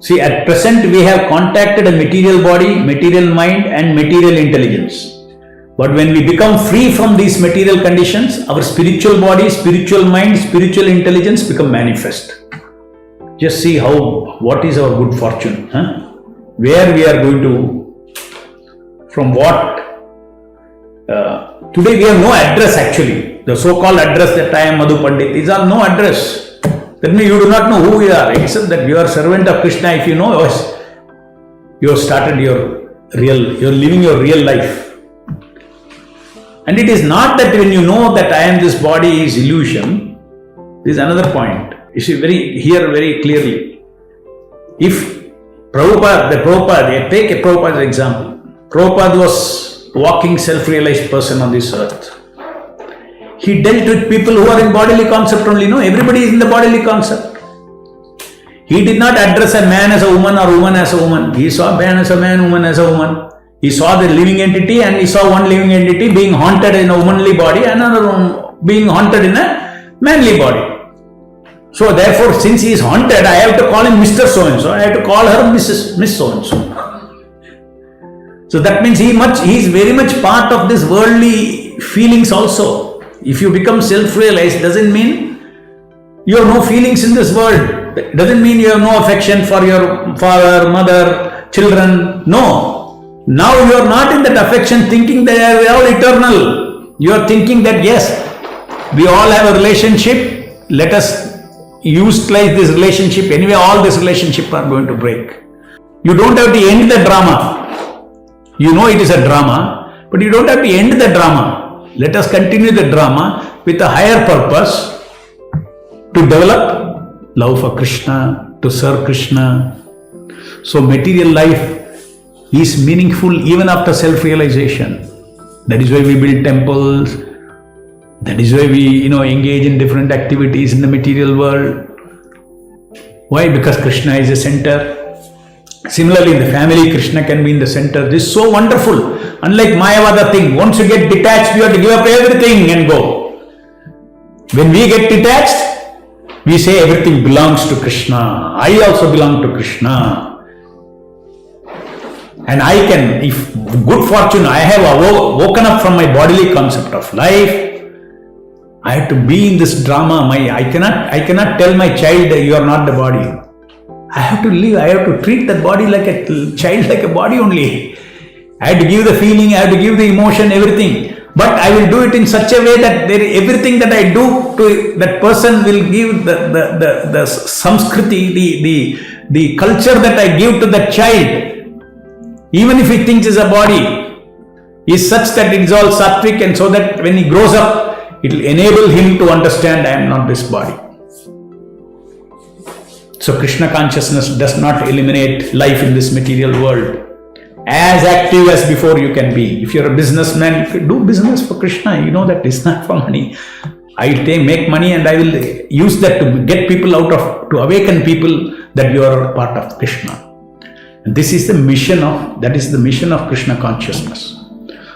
See, at present we have contacted a material body, material mind and material intelligence. But when we become free from these material conditions, our spiritual body, spiritual mind, spiritual intelligence become manifest. Just see what is our good fortune, where we are going to, from what. Today we have no address actually. The so-called address that I am Madhu Pandit, these are no address. That means you do not know who you are, except that you are servant of Krishna. If you know, yes, you have started you're living your real life. And it is not that when you know that I am this body is illusion. This is another point. You see very clearly. If Prabhupada, take a Prabhupada example. Prabhupada was walking self-realized person on this earth. He dealt with people who are in bodily concept only. No, everybody is in the bodily concept. He did not address a man as a woman or woman as a woman. He saw man as a man, woman as a woman. He saw the living entity and he saw one living entity being haunted in a womanly body and another one being haunted in a manly body. So therefore, since he is haunted, I have to call him Mr. So-and-so. I have to call her Miss So-and-so. So that means he is very much part of this worldly feelings also. If you become self-realized, doesn't mean you have no feelings in this world. Doesn't mean you have no affection for your father, mother, children. No. Now you are not in that affection thinking that they are all eternal. You are thinking that yes, we all have a relationship. Let us utilize this relationship. Anyway, all this relationship are going to break. You don't have to end the drama. You know it is a drama, but you don't have to end the drama. Let us continue the drama with a higher purpose to develop love for Krishna, to serve Krishna. So material life is meaningful even after self-realization. That is why we build temples. That is why we engage in different activities in the material world. Why? Because Krishna is the center. Similarly, in the family, Krishna can be in the center. This is so wonderful. Unlike Mayavada thing, once you get detached, you have to give up everything and go. When we get detached, we say everything belongs to Krishna. I also belong to Krishna. And I can, if good fortune, I have woken up from my bodily concept of life. I have to be in this drama. I cannot tell my child that you are not the body. I have to live. I have to treat that body like a child, like a body only. I have to give the feeling, I have to give the emotion, everything. But I will do it in such a way that everything that I do to that person will give the samskriti, the culture that I give to that child, even if he thinks is a body, is such that it is all sattvic, and so that when he grows up, it will enable him to understand I am not this body. So Krishna consciousness does not eliminate life in this material world. As active as before you can be. If you're a businessman, do business for Krishna. You know that it's not for money. I will make money and I will use that to get people to awaken people that you are a part of Krishna. And this is the mission of Krishna consciousness.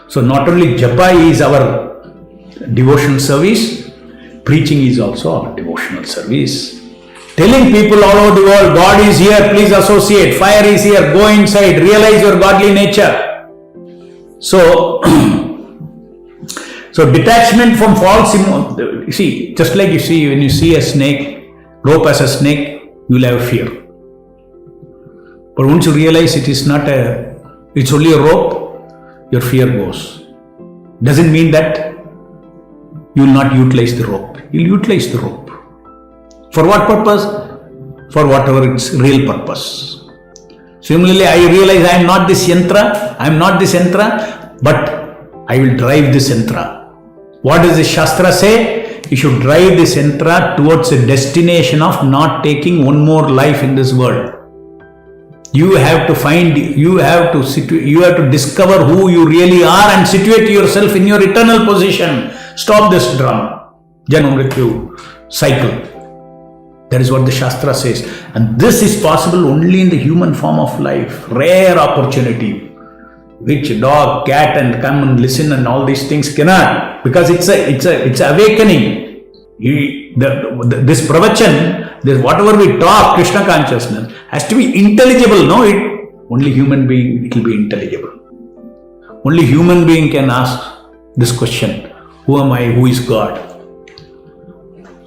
So not only japa is our devotional service, preaching is also our devotional service. Telling people all over the world, God is here, please associate, fire is here, go inside, realize your godly nature. So detachment from false emotion. See, just like you see, when you see a snake, rope as a snake, you will have fear. But once you realize it's only a rope, your fear goes. Doesn't mean that you will not utilize the rope. You will utilize the rope. For what purpose? For whatever its real purpose. Similarly, I realize I am not this yantra, but I will drive this yantra. What does the Shastra say? You should drive this yantra towards a destination of not taking one more life in this world. You have to discover who you really are and situate yourself in your eternal position. Stop this drama, Janma Mrityu cycle. That is what the Shastra says. And this is possible only in the human form of life. Rare opportunity. Which dog, cat and come and listen and all these things cannot. Because it's awakening. This pravachan, this whatever we talk, Krishna consciousness, has to be intelligible. No, only human being it will be intelligible. Only human being can ask this question: who am I? Who is God?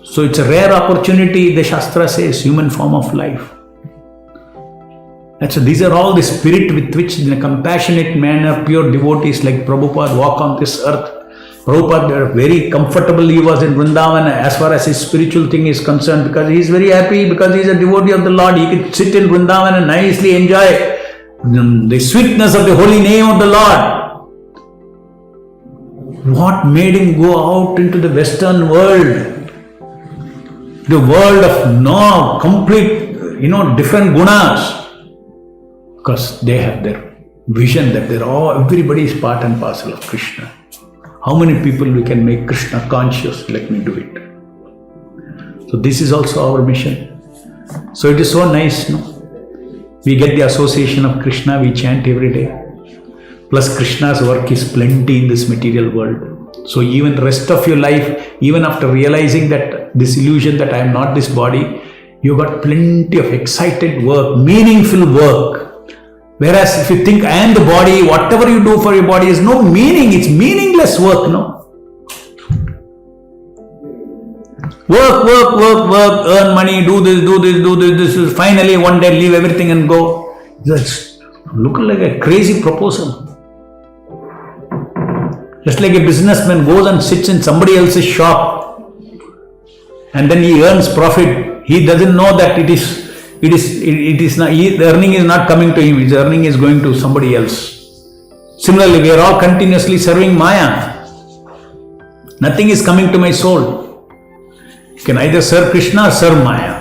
So it's a rare opportunity. The Shastra says human form of life. And so these are all the spirit with which, in a compassionate manner, pure devotees like Prabhupada walk on this earth. Prabhupada very comfortably was in Vrindavan as far as his spiritual thing is concerned, because he is very happy, because he is a devotee of the Lord. He could sit in Vrindavan and nicely enjoy the sweetness of the holy name of the Lord. What made him go out into the Western world? The world of complete, different gunas. Because they have their vision that everybody is part and parcel of Krishna. How many people we can make Krishna conscious? Let me do it. So this is also our mission. So it is so nice, We get the association of Krishna, we chant every day. Plus Krishna's work is plenty in this material world. So even rest of your life, even after realizing that this illusion that I am not this body, you got plenty of excited work, meaningful work. Whereas if you think I am the body, whatever you do for your body has no meaning, it's meaningless work, Work, earn money, do this, finally one day leave everything and go. That's looking like a crazy proposal. Just like a businessman goes and sits in somebody else's shop and then he earns profit. He doesn't know that it is not, the earning is not coming to him, his earning is going to somebody else. Similarly, we are all continuously serving Maya. Nothing is coming to my soul. You can either serve Krishna or serve Maya.